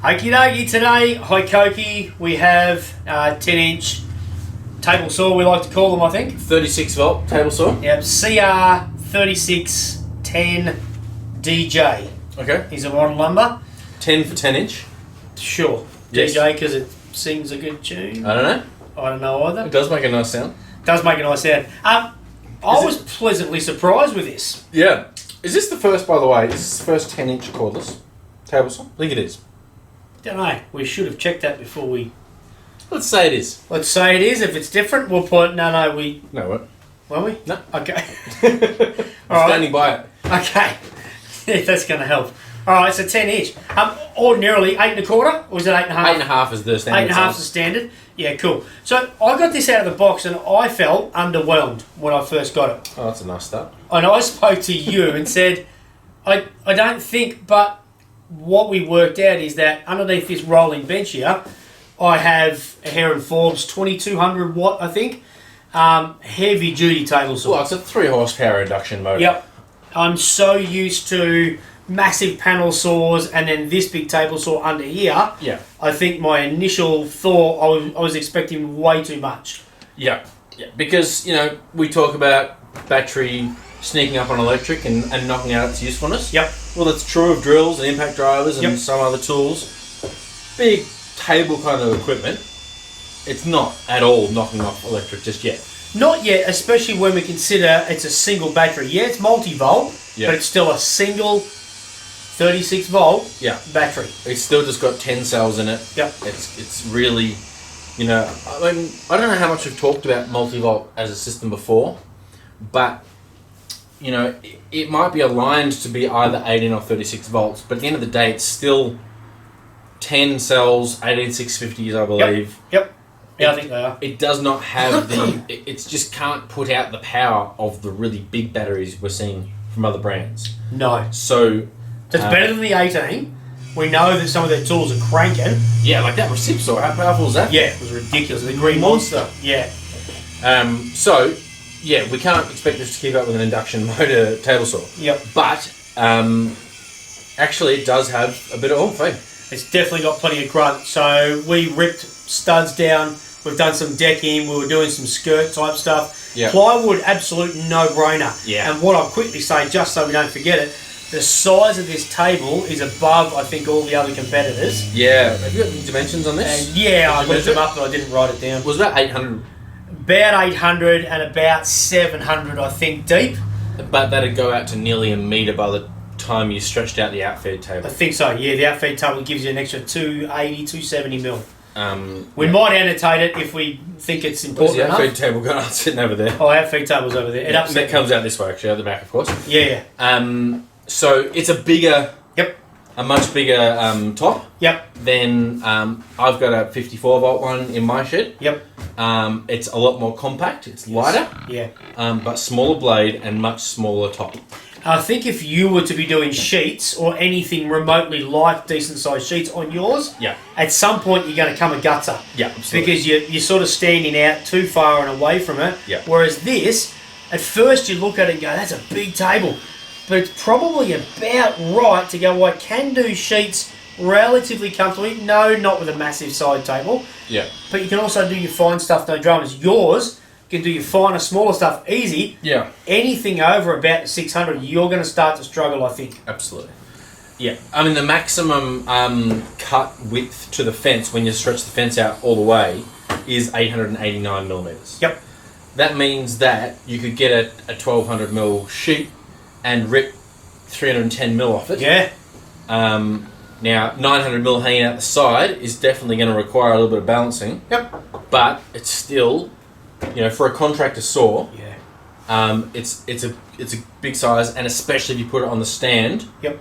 Okie dokie, today, Hikoki, we have 10-inch table saw, we like to call them, I think. 36 volt table saw? Yep, C3610DRJ. Okay. Is a model number. 10 for 10 inch? Sure. Yes. DJ, because it sings a good tune. I don't know. I don't know either. It does make a nice sound. Does make a nice sound. I was pleasantly surprised with this. Yeah. Is this the first, by the way, is this the first 10 inch cordless table saw? I think it is. Don't know. We should have checked that before we... Let's say it is. Let's say it is. If it's different, we'll put... No, we... No, what? Won't we? No. Okay. I'm standing by it. Okay. Yeah, that's going to help. Alright, so 10 inch. Ordinarily 8 1/4, or is it 8 1/2? 8 1/2 is the standard 8 1/2 is the standard. Yeah, cool. So I got this out of the box and I felt underwhelmed when I first got it. Oh, that's a nice start. And I spoke to you and said, I don't think, but what we worked out is that underneath this rolling bench here, I have a Hare & Forbes 2200 watt, I think, heavy duty table saw. Well, it's a 3 horsepower induction motor. Yep. I'm so used to massive panel saws and then this big table saw under here. Yeah. I think my initial thought, I was expecting way too much. Yeah. Yeah. Because, we talk about battery sneaking up on electric and knocking out its usefulness. Yep. Well, that's true of drills and impact drivers and some other tools. Big table kind of equipment, it's not at all knocking off electric just yet. Not yet, especially when we consider it's a single battery. Yeah, it's multi-volt, but it's still a single 36 volt battery. It's still just got 10 cells in it. Yep. It's really, I mean, I don't know how much we've talked about multi-volt as a system before, but it might be aligned to be either 18 or 36 volts, but at the end of the day, it's still 10 cells, 18650s, I believe. Yep. Yeah, I think they are. It does not have it just can't put out the power of the really big batteries we're seeing from other brands. No. So it's better than the 18. We know that some of their tools are cranking. Yeah, like that recip saw. How powerful is that? Yeah, it was ridiculous. The green monster. Yeah. We can't expect this to keep up with an induction motor table saw. Yep. But actually, it does have a bit of oomph. It's definitely got plenty of grunt. So we ripped studs down. We've done some decking. We were doing some skirt type stuff. Yep. Plywood, absolute no-brainer. Yeah. And what I'll quickly say, just so we don't forget it, the size of this table is above, I think, all the other competitors. Yeah. Have you got any dimensions on this? And I looked them up, but I didn't write it down. It was about 800. About 800 and about 700, I think, deep. But that'd go out to nearly a metre by the time you stretched out the outfeed table. I think so, yeah. The outfeed table gives you an extra 280, 270 mil. We might annotate it if we think it's important enough. Where's the outfeed table gone? Sitting over there. Oh, outfeed table's over there. That comes out this way, actually, out the back, of course. Yeah. So it's a bigger... Yep. A much bigger top. Yep. Then I've got a 54 volt one in my shed. Yep. It's a lot more compact. It's lighter. Yeah. But smaller blade and much smaller top. I think if you were to be doing sheets or anything remotely like decent sized sheets on yours, at some point you're going to come a gutter. Yeah, absolutely. Because you're sort of standing out too far and away from it. Yeah. Whereas this, at first you look at it and go, that's a big table. But it's probably about right to go, well, I can do sheets relatively comfortably. No, not with a massive side table. Yeah. But you can also do your fine stuff, no dramas. Yours can do your finer, smaller stuff easy. Yeah. Anything over about 600, you're going to start to struggle, I think. Absolutely. Yeah. I mean, the maximum cut width to the fence when you stretch the fence out all the way is 889 millimetres. Yep. That means that you could get a 1200 mil sheet and rip 310 mil off it. Yeah. Now, 900 mil hanging out the side is definitely going to require a little bit of balancing. Yep. But it's still, for a contractor saw, it's a big size, and especially if you put it on the stand. Yep.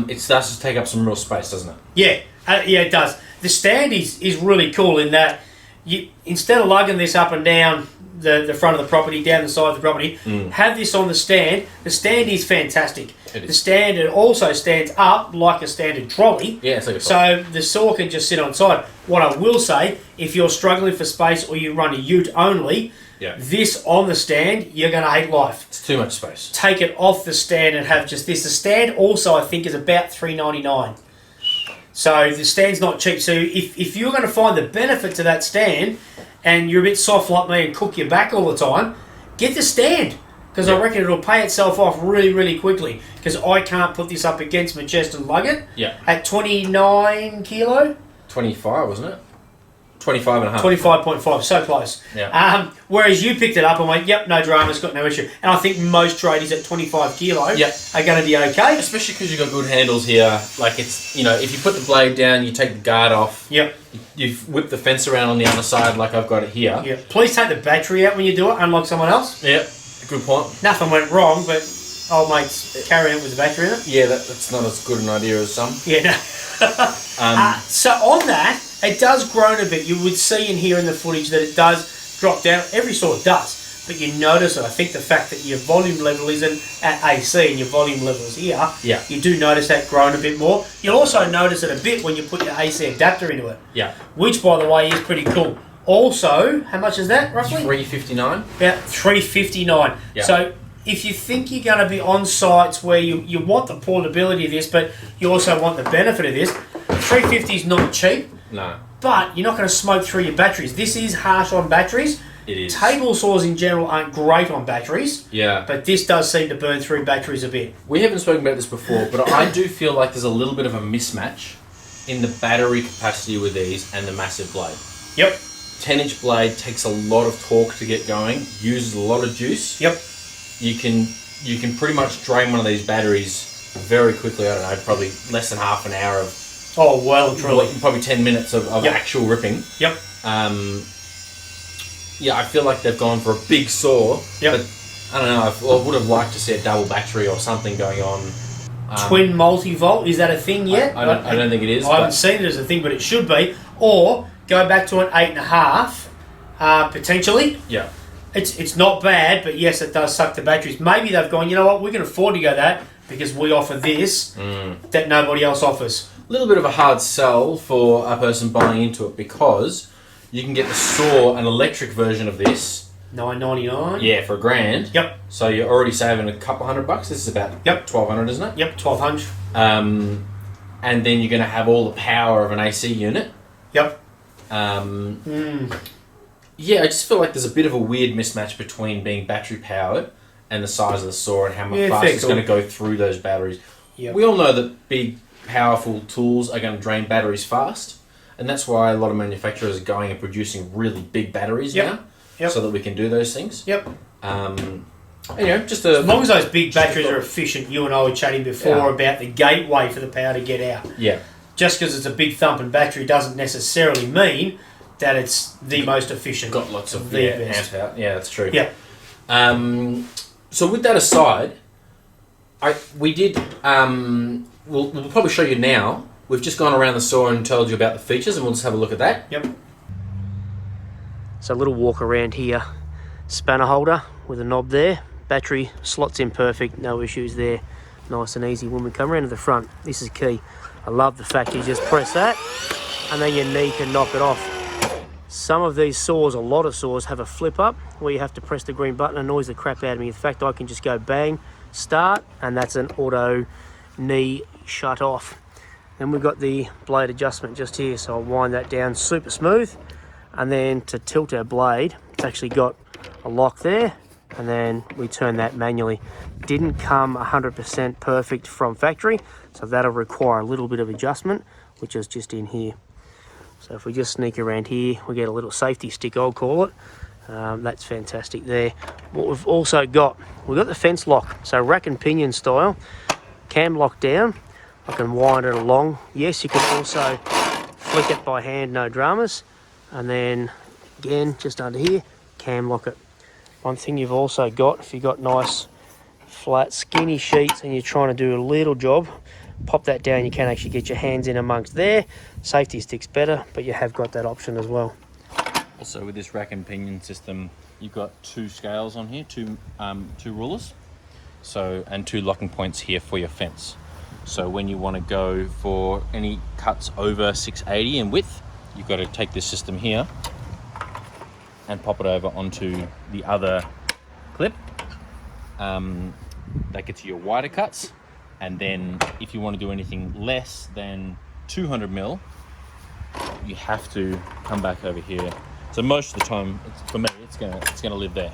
It starts to take up some real space, doesn't it? Yeah. It does. The stand is really cool in that you, instead of lugging this up and down the front of the property, down the side of the property, have this on the stand. The stand is fantastic. The stand, it also stands up like a standard trolley. Yeah, it's like a trolley. So the saw can just sit on side. What I will say, if you're struggling for space or you run a ute only, this on the stand, you're going to hate life. It's too much space. Take it off the stand and have just this. The stand also, I think, is about $399. So the stand's not cheap. So if you're going to find the benefit to that stand and you're a bit soft like me and cook your back all the time, get the stand. Because I reckon it'll pay itself off really, really quickly. Because I can't put this up against my chest and lug it. Yeah. At 29 kilo. 25, wasn't it? 25 and a half. 25.5, so close. Yeah. Whereas you picked it up and went, yep, no dramas, got no issue. And I think most tradies at 25 kilo are going to be okay. Especially because you've got good handles here. Like it's, you know, if you put the blade down, you take the guard off. Yep. You whip the fence around on the other side like I've got it here. Yeah. Please take the battery out when you do it, unlike someone else. Yep. Good point. Nothing went wrong, but old mate's carrying it with the battery in it. Yeah, that's not as good an idea as some. Yeah, no. So on that, it does groan a bit. You would see in here in the footage that it does drop down. Every sort does, but you notice it. I think the fact that your volume level isn't at AC and your volume level is here, you do notice that groan a bit more. You'll also notice it a bit when you put your AC adapter into it. Yeah. Which, by the way, is pretty cool. Also, how much is that, roughly? $359. About $359. Yeah. So if you think you're going to be on sites where you want the portability of this, but you also want the benefit of this, $350 is not cheap. No. But you're not going to smoke through your batteries. This is harsh on batteries. It is. Table saws in general aren't great on batteries. Yeah. But this does seem to burn through batteries a bit. We haven't spoken about this before, but I do feel like there's a little bit of a mismatch in the battery capacity with these and the massive blade. Yep. 10-inch blade takes a lot of torque to get going, uses a lot of juice. Yep. You can pretty much drain one of these batteries very quickly. I don't know, probably less than half an hour of... Oh, well, truly. Probably 10 minutes of actual ripping. Yep. Yeah, I feel like they've gone for a big saw. Yep. But I don't know, I would have liked to see a double battery or something going on. Twin multivolt, is that a thing yet? I don't think it is. I haven't seen it as a thing, but it should be. Or go back to an 8.5, potentially. Yeah. It's not bad, but yes, it does suck the batteries. Maybe they've gone, you know what, we can afford to go that because we offer this that nobody else offers. A little bit of a hard sell for a person buying into it because you can get the saw, an electric version of this. $9.99. Yeah, for $1,000. Yep. So you're already saving a couple $100. This is about $1,200, isn't it? Yep, $1,200. And then you're going to have all the power of an AC unit. Yep. Yeah, I just feel like there's a bit of a weird mismatch between being battery powered and the size of the saw and how much fast it's going to go through those batteries. Yep. We all know that big, powerful tools are going to drain batteries fast, and that's why a lot of manufacturers are going and producing really big batteries now, so that we can do those things. Yep. Anyway, just as long as those big batteries are efficient, you and I were chatting before about the gateway for the power to get out. Yeah. Just because it's a big thumping battery doesn't necessarily mean that it's the most efficient. Got lots of the amp out. Yeah, that's true. Yeah. So with that aside, we did. We'll probably show you now. We've just gone around the saw and told you about the features, and we'll just have a look at that. Yep. So a little walk around here. Spanner holder with a knob there. Battery slots in perfect. No issues there. Nice and easy. When we come around to the front, this is key. I love the fact you just press that, and then your knee can knock it off. Some of these saws, a lot of saws, have a flip up where you have to press the green button and annoys the crap out of me. In fact, I can just go bang, start, and that's an auto knee shut off. Then we've got the blade adjustment just here, so I'll wind that down super smooth. And then to tilt our blade, it's actually got a lock there, and then we turn that manually. Didn't come 100% perfect from factory, so that'll require a little bit of adjustment, which is just in here. So if we just sneak around here, we get a little safety stick, I'll call it. That's fantastic there. What we've also got, we've got the fence lock. So rack and pinion style, cam lock down. I can wind it along. Yes, you can also flick it by hand, no dramas. And then again, just under here, cam lock it. One thing you've also got, if you've got nice flat skinny sheets and you're trying to do a little job, pop that down, you can actually get your hands in amongst there. Safety stick's better, but you have got that option as well. Also with this rack and pinion system, you've got two scales on here, two rulers, so, and two locking points here for your fence. So when you want to go for any cuts over 680 in width, you've got to take this system here and pop it over onto the other clip. That gets you your wider cuts. And then if you want to do anything less than 200 mil, you have to come back over here. So most of the time, for me, it's gonna live there.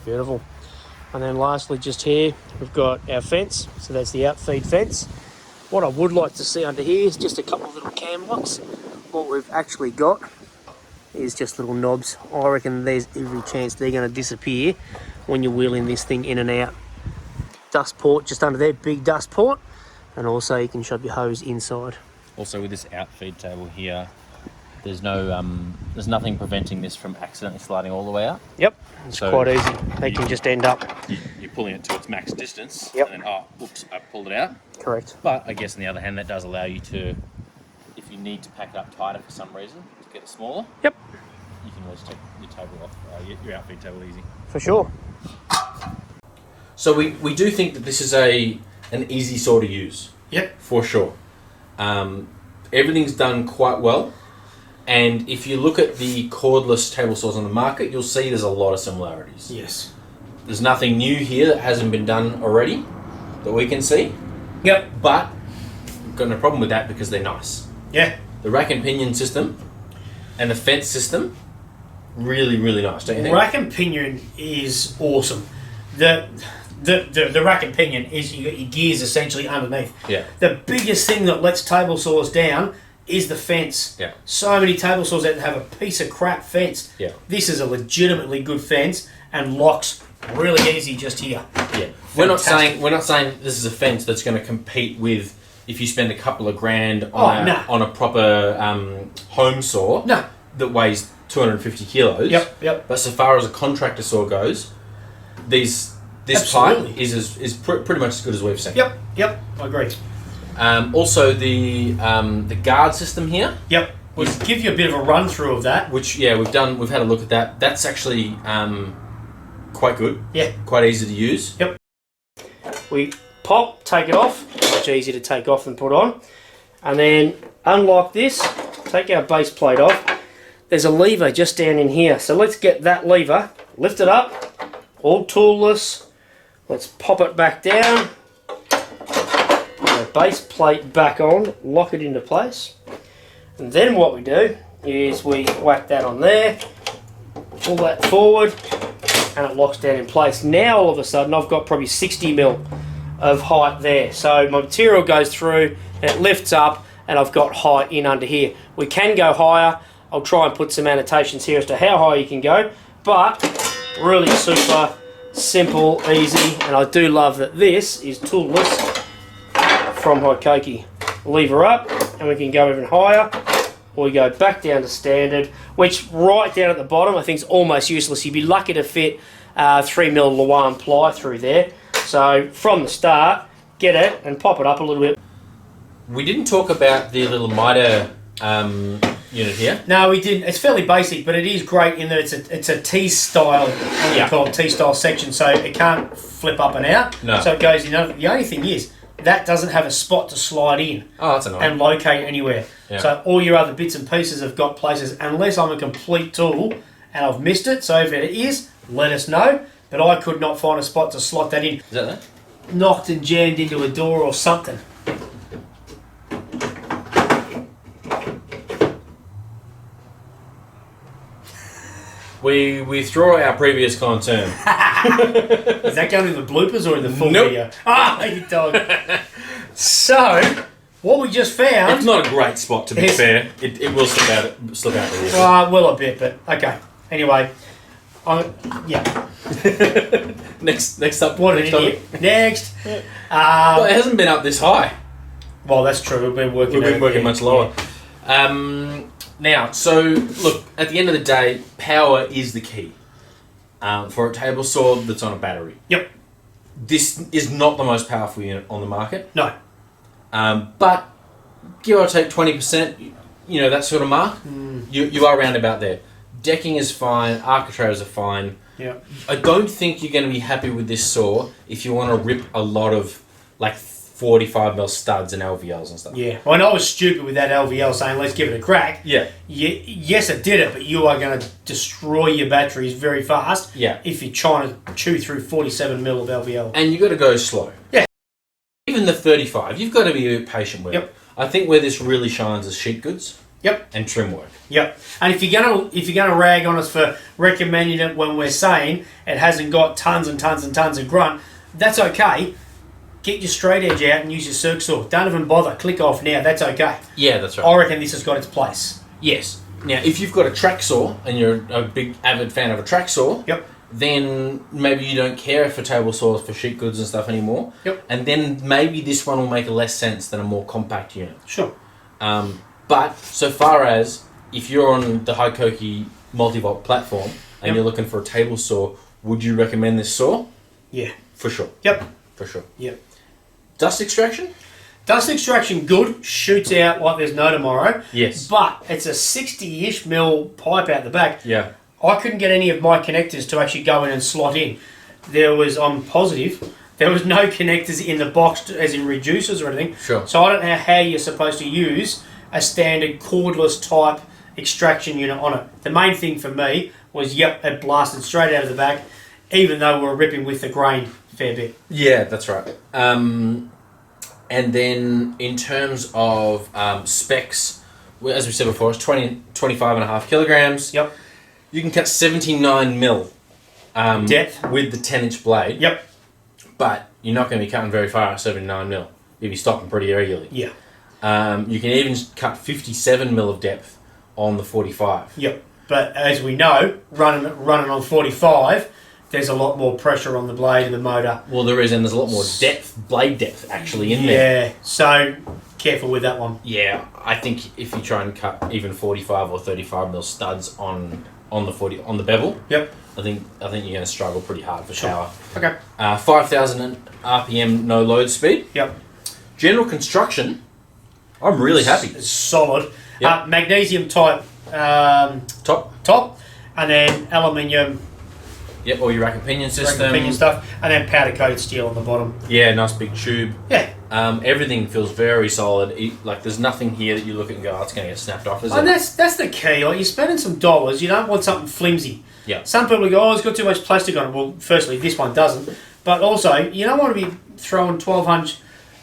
Beautiful. And then lastly, just here, we've got our fence. So that's the outfeed fence. What I would like to see under here is just a couple of little cam locks. What we've actually got is just little knobs. I reckon there's every chance they're going to disappear when you're wheeling this thing in and out. Dust port just under there, big dust port. And also you can shove your hose inside. Also with this outfeed table here, there's nothing preventing this from accidentally sliding all the way out. Yep, it's quite easy. They can just end up. You're pulling it to its max distance. Yep. And then, oh, oops, I pulled it out. Correct. But I guess on the other hand, that does allow you to, if you need to pack it up tighter for some reason to get it smaller. Yep. You can always take your table off, your outfeed table easy. For sure. So we do think that this is an easy saw to use. Yep. For sure. Everything's done quite well. And if you look at the cordless table saws on the market, you'll see there's a lot of similarities. Yes. There's nothing new here that hasn't been done already that we can see. Yep. But we've got no problem with that because they're nice. Yeah. The rack and pinion system and the fence system, really, really nice, don't you think? Rack and pinion is awesome. The rack and pinion is you got your gears essentially underneath. Yeah. The biggest thing that lets table saws down is the fence. Yeah. So many table saws out there have a piece of crap fence. Yeah. This is a legitimately good fence and locks really easy just here. Yeah. We're not saying this is a fence that's going to compete with if you spend a couple of grand on a proper home saw that weighs 250 kilos. Yep. But so far as a contractor saw goes, this Absolutely. pipe is pretty much as good as we've seen. Yep. I agree. Also the guard system here. Yep. We'll give you a bit of a run through of that. Which we've had a look at that. That's actually quite good. Yeah. Quite easy to use. Yep. We pop, take it off. Much easier to take off than put on. And then unlock this, take our base plate off. There's a lever just down in here. So let's get that lever, lift it up, all toolless. Let's pop it back down. Put our base plate back on, lock it into place. And then what we do is we whack that on there, pull that forward, and it locks down in place. Now all of a sudden I've got probably 60 mil of height there. So my material goes through, and it lifts up, and I've got height in under here. We can go higher. I'll try and put some annotations here as to how high you can go, but really super simple, easy, and I do love that this is toolless from Hikoki. Lever up, and we can go even higher, or we go back down to standard, which right down at the bottom I think is almost useless. You'd be lucky to fit 3mm Luan ply through there. So from the start, get it and pop it up a little bit. We didn't talk about the little miter unit here. No, we didn't. It's fairly basic, but it is great in that it's a T-style, what you call it, T-style section, so it can't flip up and out. No. So it goes in. The only thing is, that doesn't have a spot to slide in and locate anywhere. Yeah. So all your other bits and pieces have got places, unless I'm a complete tool and I've missed it. So if it is, let us know. But I could not find a spot to slot that in. Is that there? Knocked and jammed into a door or something. We withdraw our previous concern. Is that going in the bloopers or in the full Nope. video? Ah, you dog. So, what we just found... It's not a great spot, to be fair. It will slip out there. Well, a bit, but okay. Anyway, yeah. Next up. What an idiot. Next. Well, it hasn't been up this high. Well, that's true. We've been working much lower. Yeah. Now, so look, at the end of the day, power is the key for a table saw that's on a battery. Yep. This is not the most powerful unit on the market. No. But give or take 20%, that sort of mark, you are around about there. Decking is fine, architraves are fine. Yeah. I don't think you're going to be happy with this saw if you want to rip a lot of 45mm studs and LVLs and stuff. Yeah. Well, and I was stupid with that LVL saying, let's give it a crack. Yeah. Yes, it did it, but you are going to destroy your batteries very fast if you're trying to chew through 47mm of LVL. And you've got to go slow. Yeah. Even the 35, you've got to be a bit patient with it. I think where this really shines is sheet goods. Yep. And trim work. Yep. And if you're gonna rag on us for recommending it when we're saying it hasn't got tons and tons and tons of grunt, that's okay. Get your straight edge out and use your circ saw. Don't even bother. Click off now. That's okay. Yeah, that's right. I reckon this has got its place. Yes. Now, if you've got a track saw and you're a big avid fan of a track saw, yep, then maybe you don't care for table saws for sheet goods and stuff anymore. Yep. And then maybe this one will make less sense than a more compact unit. Sure. But so far as if you're on the Hikoki MULTIVOLT platform and yep, you're looking for a table saw, would you recommend this saw? Yeah. For sure. Yep. For sure. Yep. Dust extraction? Dust extraction, good. Shoots out like there's no tomorrow. Yes. But it's a 60-ish mil pipe out the back. Yeah. I couldn't get any of my connectors to actually go in and slot in. I'm positive, there was no connectors in the box, as in reducers or anything. Sure. So I don't know how you're supposed to use a standard cordless type extraction unit on it. The main thing for me was, it blasted straight out of the back, even though we were ripping with the grain a fair bit. Yeah, that's right. And then in terms of specs, as we said before, it's 25.5 kilograms. Yep. You can cut 79 mil depth with the 10-inch blade. Yep. But you're not going to be cutting very far at 79 mil. You'll be stopping pretty regularly. Yeah. You can even cut 57 mil of depth on the 45. Yep. But as we know, running on 45, there's a lot more pressure on the blade and the motor. Well, there is, and there's a lot more depth, blade depth, actually, in there. Yeah, so careful with that one. Yeah, I think if you try and cut even 45 or 35 mil studs on the bevel, yep, I think you're going to struggle pretty hard for power. Okay. 5,000 RPM no load speed. Yep. General construction, I'm really happy. It's solid. Yep. Magnesium type top, and then aluminium. Yep, all your rack and pinion system. Pinion stuff, and then powder coated steel on the bottom. Yeah, nice big tube. Yeah. Everything feels very solid. Like there's nothing here that you look at and go, oh, it's going to get snapped off, is it? And that's the key. Like, you're spending some dollars. You don't want something flimsy. Yeah. Some people go, it's got too much plastic on it. Well, firstly, this one doesn't. But also, you don't want to be throwing 1200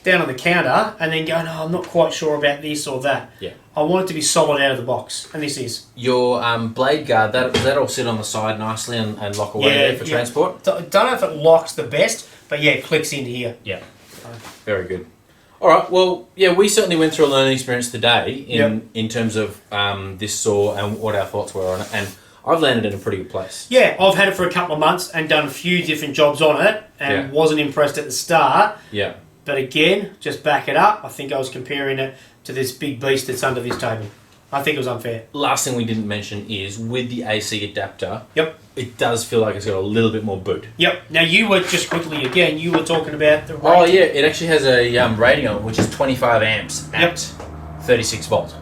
down on the counter and then going, I'm not quite sure about this or that. Yeah. I want it to be solid out of the box, and this is. Your blade guard, that'll sit on the side nicely and lock away there for transport? Don't know if it locks the best, but yeah, it clicks into here. Yeah. Very good. All right, well, yeah, we certainly went through a learning experience today in terms of this saw and what our thoughts were on it, and I've landed in a pretty good place. Yeah, I've had it for a couple of months and done a few different jobs on it, and wasn't impressed at the start. Yeah. But again, just back it up. I think I was comparing it to this big beast that's under this table. I think it was unfair. Last thing we didn't mention is with the AC adapter, it does feel like it's got a little bit more boot. Yep. Now you were just quickly again, you were talking about the rating. Oh yeah, it actually has a rating on it, which is 25 amps at 36 volt,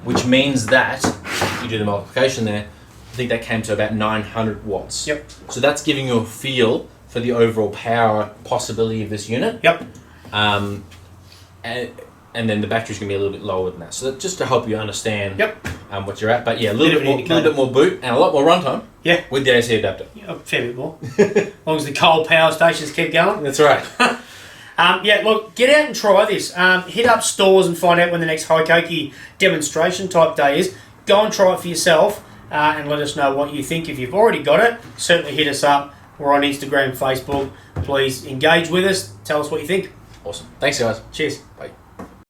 which means that, if you do the multiplication there, I think that came to about 900 watts. Yep. So that's giving you a feel for the overall power possibility of this unit. Yep. And then the battery's going to be a little bit lower than that. So that's just to help you understand what you're at. But yeah, a little bit more boot and a lot more runtime with the AC adapter. Yeah, a fair bit more. As long as the coal power stations keep going. That's right. Look, get out and try this. Hit up stores and find out when the next Hikoki demonstration type day is. Go and try it for yourself and let us know what you think. If you've already got it, certainly hit us up. We're on Instagram, Facebook. Please engage with us. Tell us what you think. Awesome. Thanks, guys. Cheers. Bye.